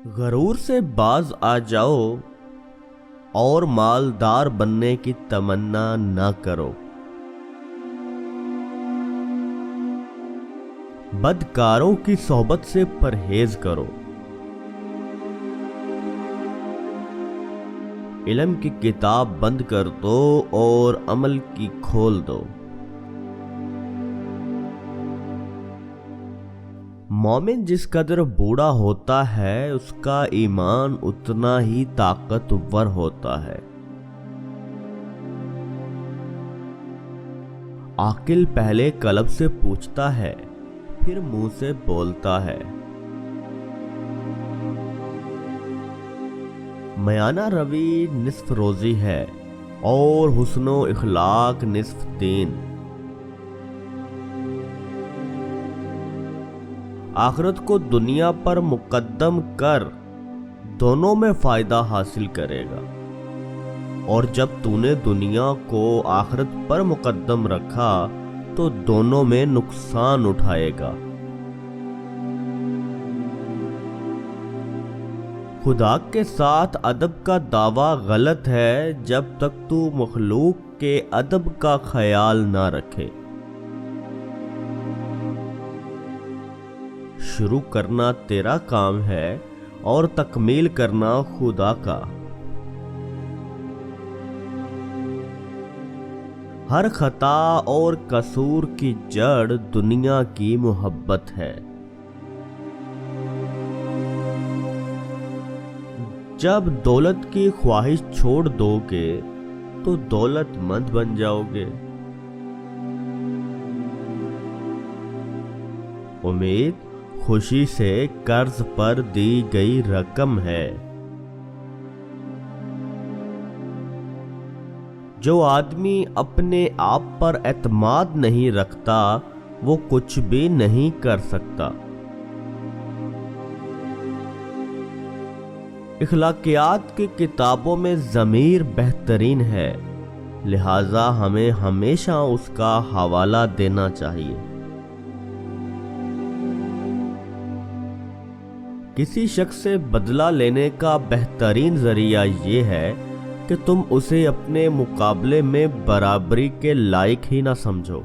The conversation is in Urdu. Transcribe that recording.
غرور سے باز آ جاؤ اور مالدار بننے کی تمنا نہ کرو۔ بدکاروں کی صحبت سے پرہیز کرو۔ علم کی کتاب بند کر دو اور عمل کی کھول دو۔ مومن جس قدر بوڑھا ہوتا ہے اس کا ایمان اتنا ہی طاقتور ہوتا ہے۔ عاقل پہلے قلب سے پوچھتا ہے پھر منہ سے بولتا ہے۔ میانہ روی نصف روزی ہے اور حسن و اخلاق نصف دین۔ آخرت کو دنیا پر مقدم کر، دونوں میں فائدہ حاصل کرے گا، اور جب تو نے دنیا کو آخرت پر مقدم رکھا تو دونوں میں نقصان اٹھائے گا۔ خدا کے ساتھ ادب کا دعویٰ غلط ہے جب تک تو مخلوق کے ادب کا خیال نہ رکھے۔ شروع کرنا تیرا کام ہے اور تکمیل کرنا خدا کا۔ ہر خطا اور قصور کی جڑ دنیا کی محبت ہے۔ جب دولت کی خواہش چھوڑ دو گے تو دولت مند بن جاؤ گے۔ امید خوشی سے قرض پر دی گئی رقم ہے۔ جو آدمی اپنے آپ پر اعتماد نہیں رکھتا وہ کچھ بھی نہیں کر سکتا۔ اخلاقیات کی کتابوں میں ضمیر بہترین ہے، لہذا ہمیں ہمیشہ اس کا حوالہ دینا چاہیے۔ کسی شخص سے بدلہ لینے کا بہترین ذریعہ یہ ہے کہ تم اسے اپنے مقابلے میں برابری کے لائق ہی نہ سمجھو۔